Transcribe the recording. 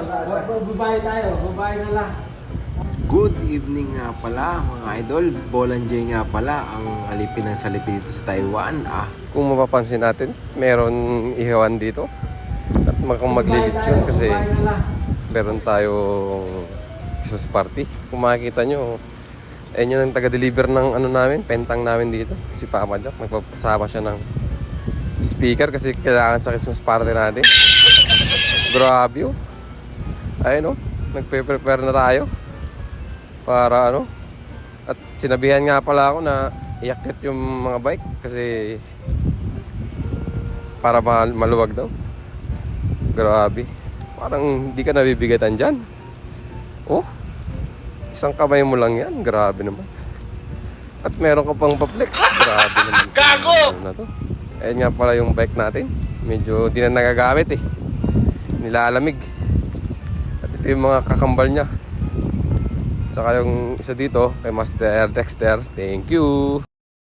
Babae tayo, babae na lang. Good evening nga pala mga idol. Bolanjay nga pala ang alipin ng salipin dito sa Taiwan. Kung mapapansin natin, meron ihawan dito. At mukhang maglilitsyon kasi meron tayong Christmas party. Kung makikita nyo, ayun yun ang taga-deliver ng ano namin, pentang namin dito. Si Papa Jack, nagpapasama siya ng speaker kasi kailangan sa Christmas party natin. Grabe oh. Ayun oh, nagpe-prepare na tayo. Para ano. At sinabihan nga pala ako na iakit yung mga bike kasi para maluwag daw. Grabe. Parang hindi ka nabibigatan dyan. Oh, isang kamay mo lang yan. Grabe naman. At meron ka pang pa-flex. Grabe naman. Gago! Ano to? Ayan nga pala yung bike natin. Medyo di na nagagamit eh. Nilalamig. At ito yung mga kakambal niya. Tsaka yung isa dito kay Master Dexter. Thank you!